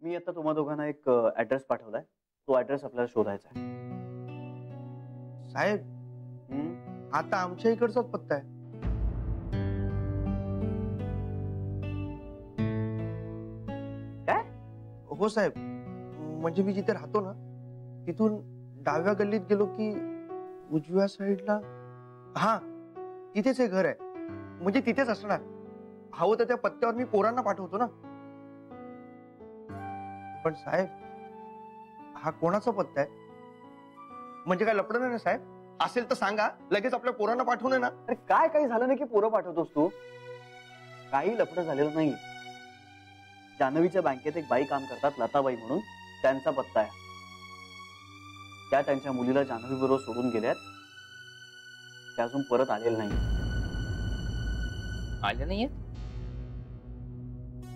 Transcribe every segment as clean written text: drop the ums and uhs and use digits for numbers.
मी आता तुम्हा दोघांना एक ऍड्रेस पाठवलाय, तो ऍड्रेस आपल्याला शोधायचा आहे. साहेब आता आमच्या इकडचाच पत्ता आहे. काय? हो साहेब, म्हणजे मी जिथे राहतो ना तिथून डाव्या गल्लीत गेलो की उजव्या साईडला, हा तिथेच हे घर आहे. म्हणजे तिथेच असणार. हवं तर त्या पत्त्यावर मी पोरांना पाठवतो ना. पण साहेब हा कोणाचा पत्ता आहे? म्हणजे काय लपडं नाही ना साहेब? असेल तर सांगा, लगेच आपल्या पोरांना पाठवून ना. अरे काय काही झालं नाही की पोरं पाठवतोस तू? काही लफडं झालेलं नाही. जान्हवीच्या बँकेत एक बाई काम करतात, लताबाई म्हणून, त्यांचा पत्ता आहे. त्या त्यांच्या मुलीला जान्हवी बरोबर सोडून गेल्यात. त्या अजून परत आलेलं नाही. आले नाहीये?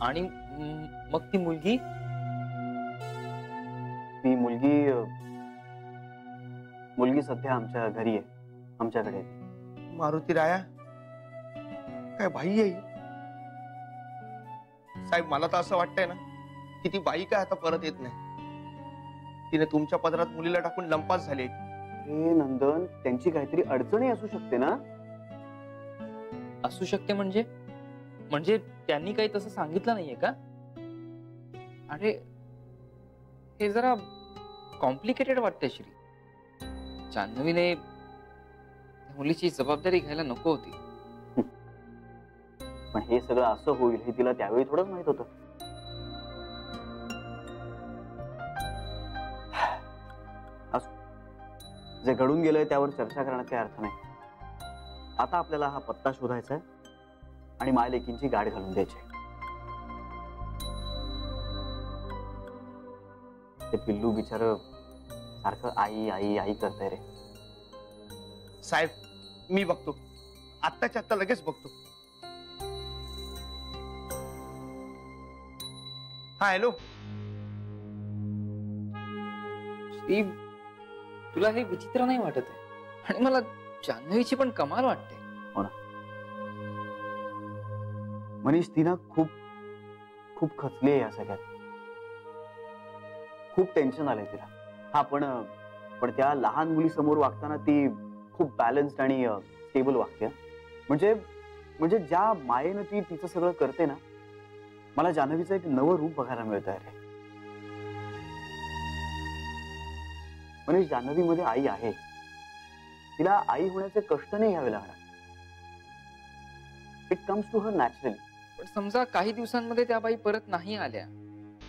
आणि मग ती मुलगी मुलगी सध्या आमच्या घरी आहे, आमच्याकडे. मारुती राया काय बाई आहे? साहेब मला तर असं वाटतंय ना की ती बाई काय आता परत येत नाही. तिने तुमच्या पदरात मुलीला टाकून लंपास झाली. अरे नंदन, त्यांची काहीतरी अडचणी असू शकते ना. असू शकते म्हणजे त्यांनी काही तसं सांगितलं नाहीये का? अरे हे जरा कॉम्प्लिकेटेड वाटतंय श्री. जान्हवीने त्या मुलीची जबाबदारी घ्यायला नको होती. पण हे सगळं असं होईल हे तिला त्यावेळी थोडंच माहित होतं. जे घडून गेलंय त्यावर चर्चा करण्यात काही अर्थ नाही. आता आपल्याला हा पत्ता शोधायचा आहे आणि मायलेकींची गाठ घालून द्यायची. ते पिल्लू बिचार सारखं आई आई आई करतंय रे. साहेब मी बघतो, आत्ताच्या आत्ता लगेच बघतो. हा हॅलो. श्री तुला हे विचित्र नाही वाटत आहे? आणि मला जान्हवीची पण कमाल वाटते. हो ना मनीष, ती ना खूप खूप खचली आहे या सगळ्यात. खूप टेन्शन आलंय तिला. हा पण त्या लहान मुलीसमोर वागताना ती खूप बॅलन्स्ड आणि स्टेबल वागते. म्हणजे ज्या मायेनं ती तिचं सगळं करते ना, मला जान्हवीचं एक नवं रूप बघायला मिळतं रे. मनीष, जान्हवीमध्ये आई आहे. तिला आई होण्याचे कष्ट नाही घ्यावे लागणार. It comes to her naturally. पण समजा काही दिवसांमध्ये त्या बाई परत नाही आल्या,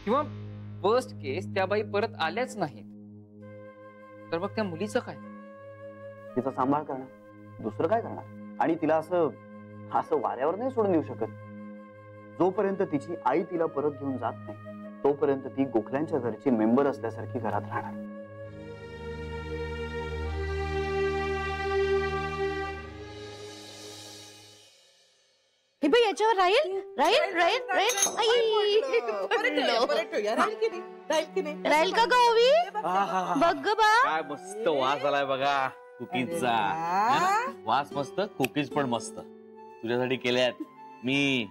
किंवा वर्स्ट केस त्या बाई परत आल्याच नाहीत, तर मग त्या मुलीचं काय? तिचा सांभाळ करणं, दुसरं काय करणार? आणि तिला असं वाऱ्यावर नाही सोडून देऊ शकत. जोपर्यंत तिची आई तिला परत घेऊन जात नाही तोपर्यंत ती गोखल्यांच्या घरची मेंबर असल्यासारखी घरात राहणार. हे बाई याच्यावर राहील राहील राहील राहील का गौवी? बघ ग बा, काय मस्त वास आलाय बघा कुकीजचा. वास मस्त, कुकीज पण मस्त. तुझ्यासाठी केल्यात मी.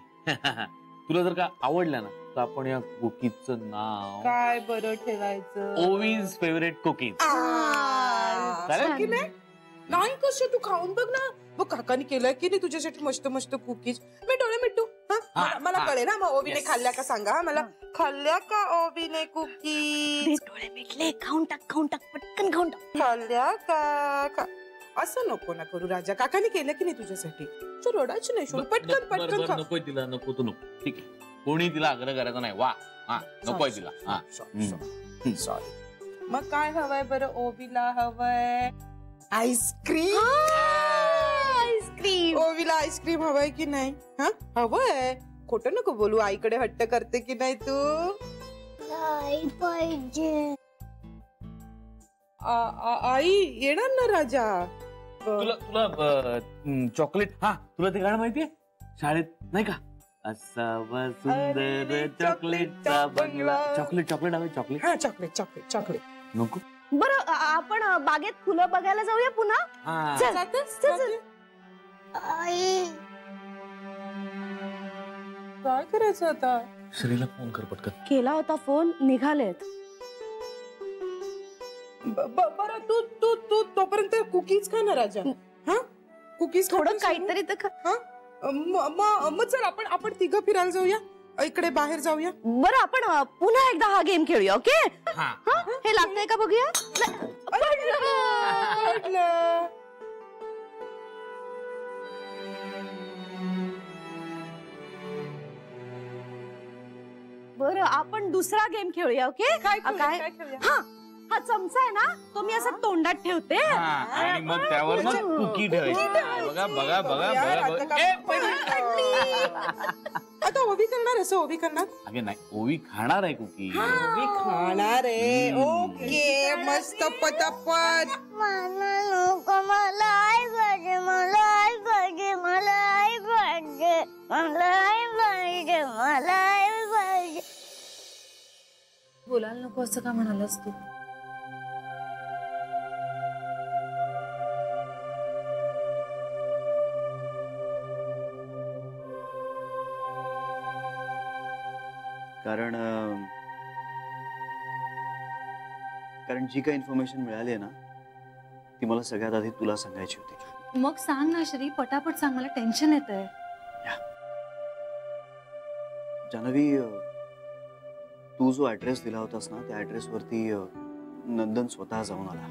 तुला जर का आवडल्या ना तर आपण या कुकीजचं नाव काय बरं ठेवायचं? ओवीज फेवरेट कुकीज. नाही कसे तू खाऊन बघ ना. बघ काकाने केलंय की नाही तुझ्यासाठी मस्त मस्त कुकीज. मी डोळे मिटू. मला कळेल ना मग ओवीने खाल्ल्या का सांगा मला. खाल्ल्या का ओवीने कुकीज? डोळे मिटले, खाऊन टाक पटकन खाऊन टाक. खाल्ल्या का? असं नको ना करू राजा. काकाने केलं की नाही तुझ्यासाठी? तू रडायची नाही सोड. पटकन पटकन खा. नकोय तिला, नको तू नको. ठीक आहे, कोणी तिला आग्रह करायचा नाही. वा नकोय तिला. सॉरी. मग काय हवंय बरं ओवीला? हवंय आईस्क्रीम. आईस्क्रीम. ओवीला आईस्क्रीम हवंय की नाही? हवंय. खोटं नको बोलू. आईकडे हट्ट करते की नाही तू? पाहिजे. आई येणार ना राजा? तुला चॉकलेट. तुला ते गाणं माहितीये शाळेत नाही का? असावा सुंदर चॉकलेटचा बंगला. चॉकलेट हवे. चॉकलेट. चॉकलेट नको. बरं आपण बागेत फुलं बघायला जाऊया पुन्हा. चल. काय करायचं आता? श्रीला फोन कर पटकन. केला होता फोन, निघालेत. बरं तू तू तू तोपर्यंत कुकीज खा ना राजा. हा कुकीज थोडं काहीतरी तर हा मग चल आपण तिघं फिरायला जाऊया, इकडे बाहेर जाऊया. बरं आपण पुन्हा एकदा हा गेम खेळूया. ओके हा. हे लागतंय का बघूया. पडलं. बरं आपण दुसरा गेम खेळूया. ओके काय खेळूया? हा हा चमचा आहे ना, तो मी असं तोंडात ठेवते. आणि मग त्यावर मग कुकी ठेवायची. बघा बघा बघा यार, बघा आता बघा. आता ओवी करणार असं ओवी करणार. अगे नाही, ओवी खाणार आहे कुकी. ओवी खाणार आहे. ओके मस्त पटापट. मला नको, मला आई पाहिजे, मला आई पाहिजे, मला आई पाहिजे, मला आई पाहिजे, मला आई पाहिजे. बोलायला नको असं का म्हणालास तू? कारण जी काही इन्फॉर्मेशन मिळाली आहे ना, ती मला सगळ्यात आधी तुला सांगायची होती. मग सांग ना श्री, पटापट सांग, मला टेन्शन येतंय. जान्हवी, तू जो ऍड्रेस दिला होतास ना, त्या ऍड्रेस वरती नंदन स्वतः जाऊन आला.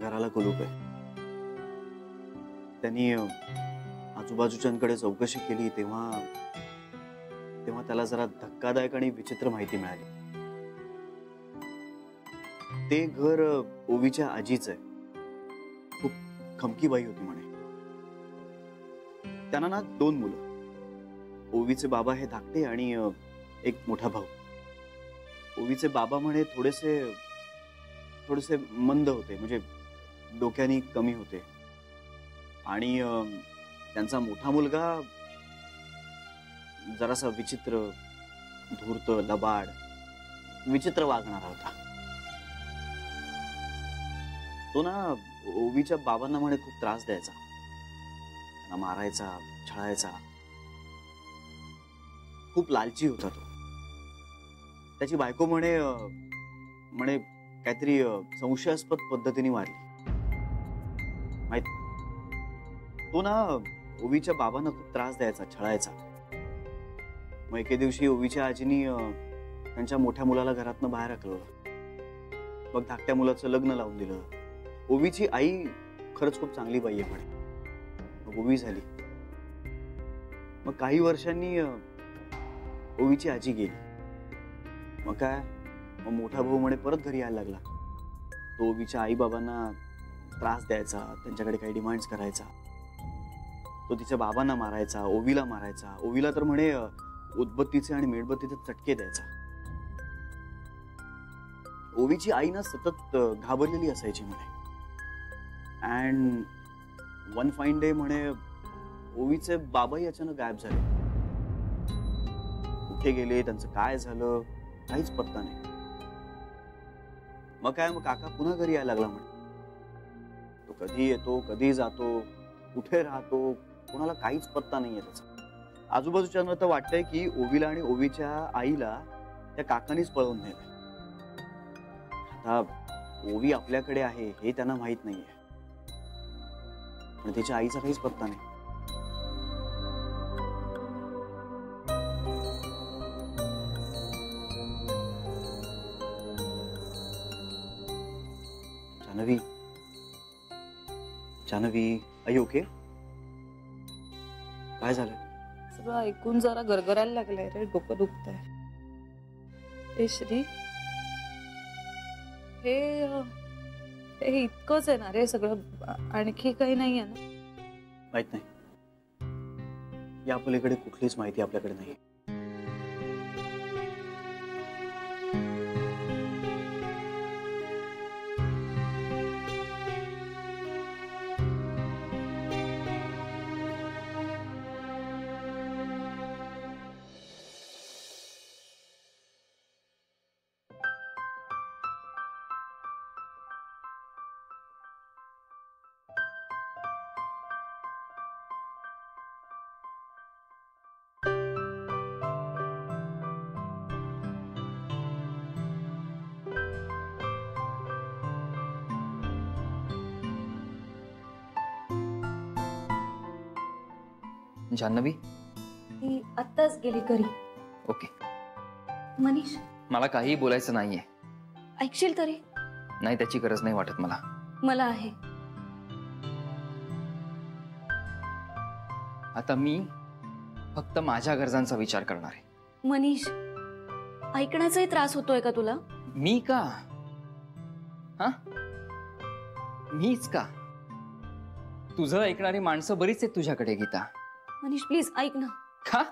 घराला कुलूप आहे. त्यांनी आजूबाजूच्यांकडे चौकशी केली तेव्हा त्याला जरा धक्कादायक आणि विचित्र माहिती मिळाली. ते घर ओवीच्या आजीच आहे. खूप खमकी बाई होती म्हणे. त्यांना ना 2 मुलं. ओवीचे बाबा हे धाकटे आणि एक मोठा भाऊ. ओवीचे बाबा म्हणे थोडेसे मंद होते, म्हणजे डोक्यानी कमी होते. आणि त्यांचा मोठा मुलगा जरासा विचित्र, धूर्त, लबाड, विचित्र वागणारा होता. तो ना ओवीच्या बाबांना म्हणे खूप त्रास द्यायचा. त्यांना मारायचा, छळायचा. खूप लालची होता तो. त्याची बायको म्हणे काहीतरी संशयास्पद पद्धतीने वारली. माहित, तो ना ओवीच्या बाबांना खूप त्रास द्यायचा, छळायचा. मग एके दिवशी ओवीच्या आजीनी त्यांच्या मोठ्या मुलाला घरातनं बाहेर हाकलवलं. मग धाकट्या मुलाचं लग्न लावून दिलं. ओवीची आई खरंच खूप चांगली बाई आहे म्हणे. मग ओवी झाली. मग काही वर्षांनी ओवीची आजी गेली. मग काय, मग मोठा भाऊ म्हणे परत घरी यायला लागला. तो ओवीच्या आई बाबांना त्रास द्यायचा, त्यांच्याकडे काही डिमांड्स करायचा. तो तिच्या बाबांना मारायचा, ओवीला मारायचा. ओवीला तर म्हणे उदबत्तीचे आणि मेणबत्तीचे चटके द्यायचा. ओवीची आई ना सतत घाबरलेली असायची म्हणे. अँड वन फाईन डे म्हणे ओवीचे बाबाही अचानक गायब झाले. कुठे गेले, त्यांचं काय झालं, काहीच पत्ता नाही. मग काका पुन्हा घरी यायला लागला म्हणे. तो कधी येतो, कधी जातो, कुठे राहतो, कोणाला काहीच पत्ता नाहीये त्याचा. आजूबाजूच्यांना तर वाटतंय की ओवीला आणि ओवीच्या आईला त्या काकानीच पळवून नेलं. आता ओवी आपल्याकडे आहे हे त्यांना माहित नाहीये, पण तिच्या आईचा काहीच पत्ता नाही. जान्हवी, आई ओके? काय झालं? सगळं ऐकून जरा गरगरायला लागलंय रे, डोकं दुखतंय. ए श्री, हे इतकंच आहे ना रे सगळं, आणखी काही नाही आहे ना? माहित नाही. या पलीकडे कुठलीच माहिती आपल्याकडे नाही. जान्हवी? ती आत्ताच गेली घरी. ओके. मनीष, मला काही बोलायचं नाहीये. ऐकशील तरी? नाही, त्याची गरज नाही वाटत मला. मला आहे. आता मी फक्त माझ्या गरजांचा विचार करणार आहे. मनीष, ऐकण्याचाही त्रास होतोय का तुला? मी का? हा, मीच का? तुझं ऐकणारी माणसं बरीच आहेत तुझ्याकडे गीता. मनीष प्लीज ऐक ना. का?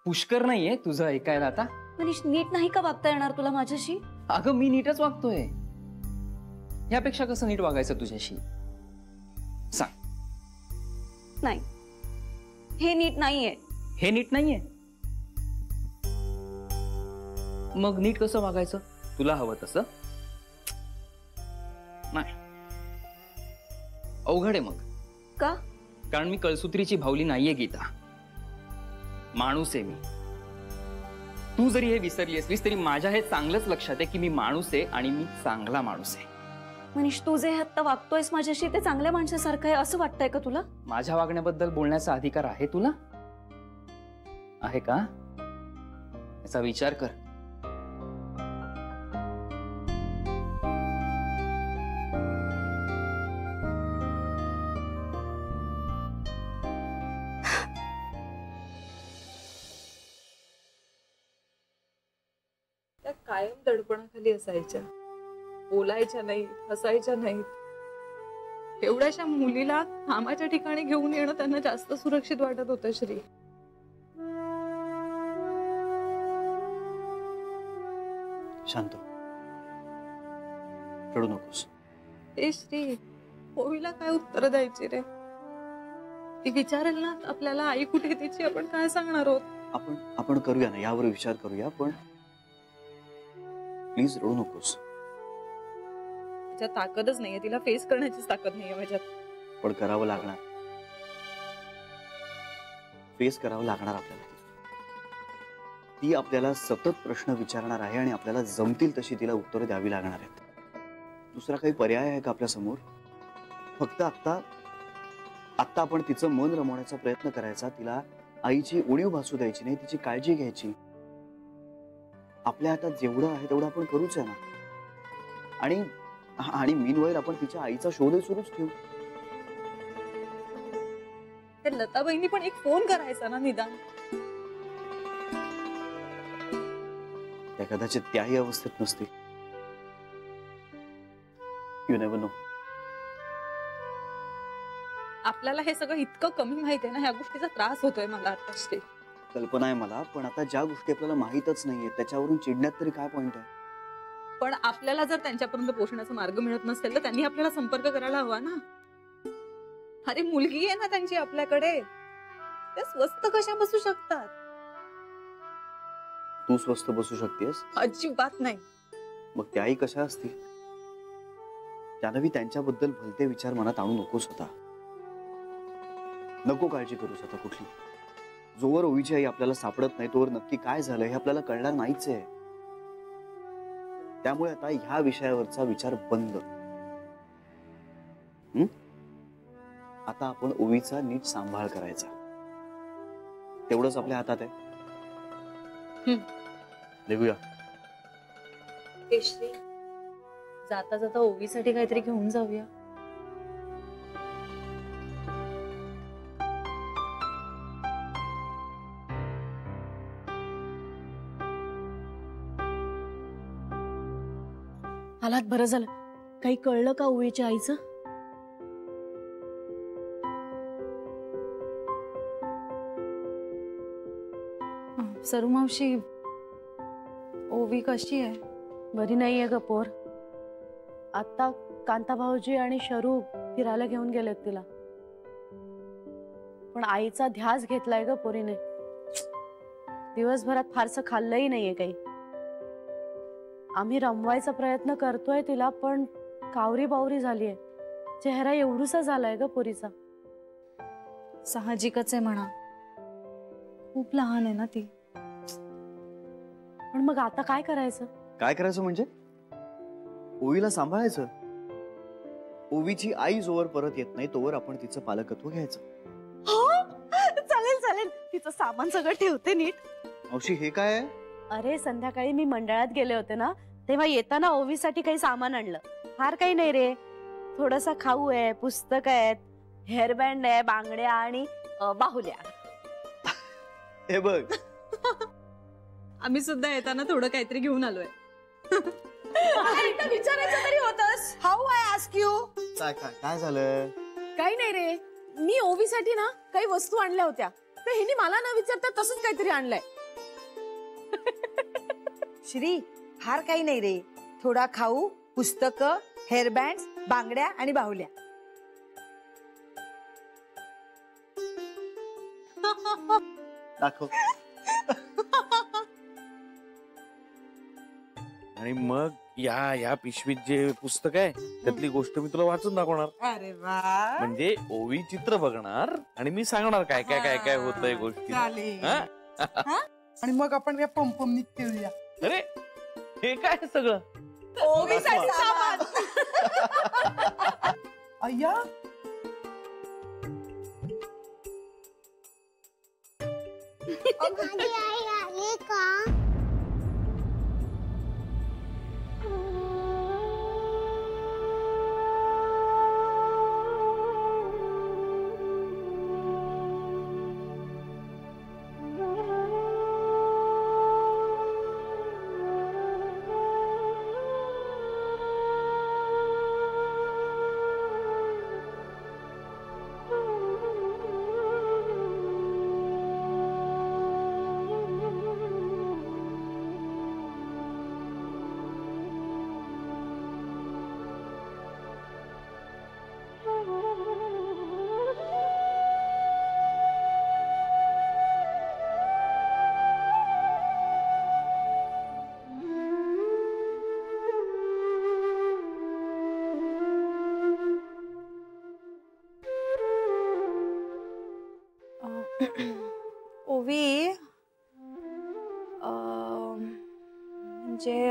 पुष्कर नाहीये तुझं ऐकायला आता? मनीष, नीट नाही का वागता येणार तुला माझ्याशी? अगं मी नीटच वागतोय. यापेक्षा कसं नीट वागायचं तुझ्याशी सांग? नाही, हे नीट नाहीये. हे नीट नाहीये? मग नीट कसं वागायचं? तुला हवं तसं? नाही, अवघड आहे मग. का? कारण मी कळसूत्रीची भावली नाहीये गीता. माणूस आहे मी. तू जरी हे विसरली असलीस तरी माझ्या हे चांगलंच लक्षात आहे की मी माणूस आहे आणि मी चांगला माणूस आहे. मनीष, तू जे आता वागतोयस माझ्याशी ते चांगल्या माणसासारखं आहे असं वाटतंय का तुला? माझ्या वागण्याबद्दल बोलण्याचा अधिकार आहे तुला? आहे का? याचा विचार कर. त्या कायम दडपणाखाली असायच्या, बोलायच्या नाहीत, हसायच्या नाहीत. एवढ्याशा मुलीला कामाच्या ठिकाणी घेऊन येणं त्यांना जास्त सुरक्षित वाटत होतं. श्री, शांत, रडू नकोस. ए श्री, ओवीला काय उत्तर द्यायची रे? ती विचारेल ना आपल्याला आई कुठे तिची, आपण काय सांगणार आहोत? आपण करूया ना, यावर विचार करूया. पण प्लीज रडू नकोस. तिच्यात ताकदच नाहीये, तिला फेस करण्याचीच ताकद नाहीये माझ्यात. पण करावं लागणार. फेस करावं लागणार आपल्याला. ती आपल्याला सतत प्रश्न विचारणार आहे आणि आपल्याला जमतील तशी तिला उत्तरं द्यावी लागणार आहेत. दुसरा काही पर्याय आहे का आपल्या समोर? फक्त आत्ता आपण तिचं मन रमवण्याचा प्रयत्न करायचा. तिला आईची उणीव भासू द्यायची नाही, तिची काळजी घ्यायची. आपल्या हातात जेवढं आहे तेवढं आपण करूच आहे ना. आणि मीनवाईल आपण तिच्या आईचा शोधही सुरूच ठेवू. ते लताबाईंनी पण एक फोन करायचा ना निदान. त्या कदाचित त्याही अवस्थेत नसतील. You never know. आपल्याला हे सगळं इतकं कमी माहिती आहे ना, ह्या गोष्टीचा त्रास होतोय मला आता. श्री, कल्पना आहे मला, पण आता ज्या गोष्टी आपल्याला माहीतच नाहीये त्याच्यावरून चिडण्यात तरी काय पॉइंट आहे? पण आपल्याला जर त्यांच्यापर्यंत पोहोचण्याचा मार्ग मिळत नसेल तर त्यांनी आपल्याला संपर्क करायला हवा ना. अरे मुलगी आहे ना त्यांची आपल्याकडे, ते स्वस्त कशा बसू शकतात? तू स्वस्त बसू शकतेस? अजिबात नाही. मग त्याही कशा असतील? जान्हवी, त्यांच्याबद्दल भलते विचार मनात आणू नकोस आता. नको काळजी करूस आता कुठली. जोवर ओवीची आई आपल्याला सापडत नाही तोवर नक्की काय झालं हे आपल्याला कळणार नाहीच आहे. त्यामुळे आता ह्या विषयावरचा विचार बंद. आता आपण ओवीचा नीट सांभाळ करायचा. तेवढंच आपल्या हातात आहे. निघूया. जाता जाता ओवीसाठी काहीतरी घेऊन जाऊया. आलात, बरं झालं. काही कळलं का ओवीच्या आईचं? सरू मावशी, ओवी कशी आहे? बरी नाहीये ग पोर. आता कांता भाऊजी आणि शरू फिरायला घेऊन गेलेत तिला. पण आईचा ध्यास घेतलाय ग पोरीने. दिवसभरात फारसं खाल्लंही नाहीये काही. आम्ही रमवायचा प्रयत्न करतोय तिला, पण कावरी बावरी झालीये. चेहरा एवढूसा झालाय ग पोरीचा. साहजिकच आहे म्हणा, खूप लहान आहे ना ती. पण मग आता काय करायचं? काय करायचं म्हणजे? ओवीला सांभाळायचं. ओवीची आई जोवर परत येत नाही तोवर आपण तिचं पालकत्व घ्यायचं. तिचं सामान सगळं ठेवते नीट. मावशी हे काय आहे? अरे संध्याकाळी मी मंडळात गेले होते ना, तेव्हा येताना ओवीसाठी काही सामान आणलं. फार काही नाही रे, थोडासा खाऊ आहे, पुस्तक आहेत, हेअरबँड आहे, बांगड्या आणि बाहुल्या. हे बघ. आम्ही सुद्धा येताना थोडं काहीतरी घेऊन आलोय. विचारायचं तरी होतस. How I ask you. काय झालं? काही नाही रे, मी ओवीसाठी ना काही वस्तू आणल्या होत्या, तर हिने मला न विचारता तसंच काहीतरी आणलंय. श्री, फार काही नाही रे, थोडा खाऊ, पुस्तक, हेअरबँड, बांगड्या आणि बाहुल्या. दाखव. आणि मग या पिशवीत जे पुस्तक आहे त्यातली गोष्ट मी तुला वाचून दाखवणार. अरे वा, म्हणजे ओवी चित्र बघणार आणि मी सांगणार काय काय काय काय होतंय गोष्टी. चालेल. हा? आणि मग आपण या पंपमनी खेळूया. अरे हे काय सगळं? ओवीसाठी सामान. अय्या, माझी आई आली का? ओवी, म्हणजे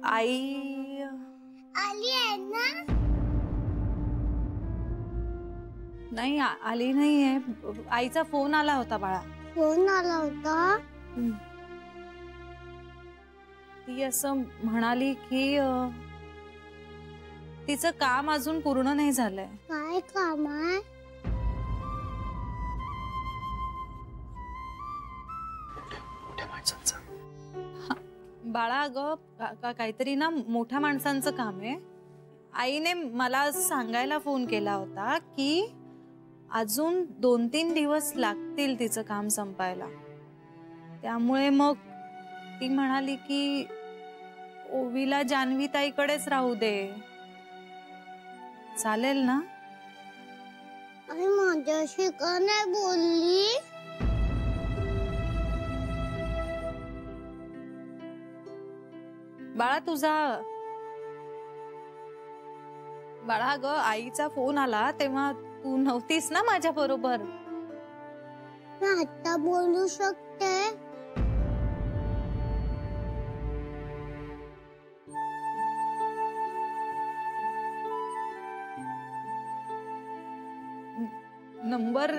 आई आली आहे ना? नाही आली नाहीये. आईचा फोन आला होता बाळा. फोन आला होता? ती असं म्हणाली की तिचं काम अजून पूर्ण नाही झालंय. काय काम आहे? बाळा अगं काहीतरी ना मोठ्या माणसांचं काम आहे. आईने मला सांगायला फोन केला होता की अजून 2-3 दिवस लागतील तिचं काम संपायला. त्यामुळे मग ती म्हणाली की ओवीला जान्हवी ताईकडेच राहू दे. चालेल ना? आई माझ्याशी का नाही बोलली? बाळा ग आईचा फोन आला तेव्हा तू नव्हतीस ना माझ्या बरोबर. मी आता बोलू शकते? नंबर,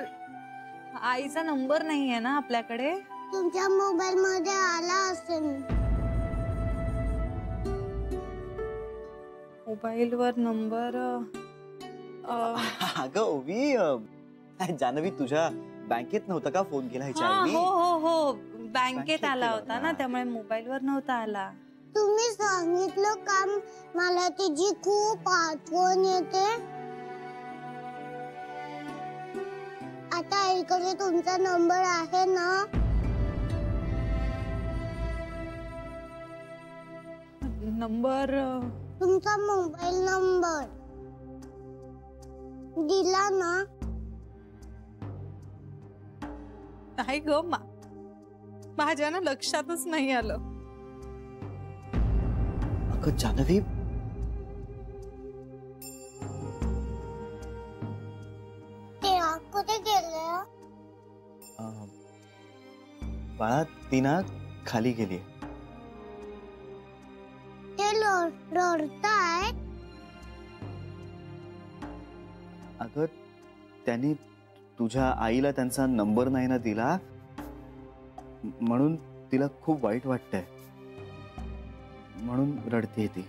आईचा नंबर नाहीये ना आपल्याकडे. तुमच्या मोबाईल मध्ये आला असेल. मोबाईल वर नंबर. अगं ओवी, जान्हवी तुझ्या बँकेत नव्हता का फोन केला ह्याच्या आधी? हो बँकेत बँकेत आला केला होता होता. ना, त्यामुळे मोबाईल वर नव्हता आला. तुम्ही सांगितलं काम, मला तिची खूप आठवण येते. आता आईकडे तुमचा नंबर आहे ना? नंबर तुमचा मोबाईल नंबर दिला ना? नाही ग, माझ्या ना लक्षातच नाही आलं. अगं जान्हवी, ते कुठे गेले? बाळा ती ना खाली गेली. ते रडताय? अगं त्यांनी तुझ्या आईला त्यांचा नंबर नाही ना दिला म्हणून तिला खूप वाईट वाटतंय, म्हणून रडते ती.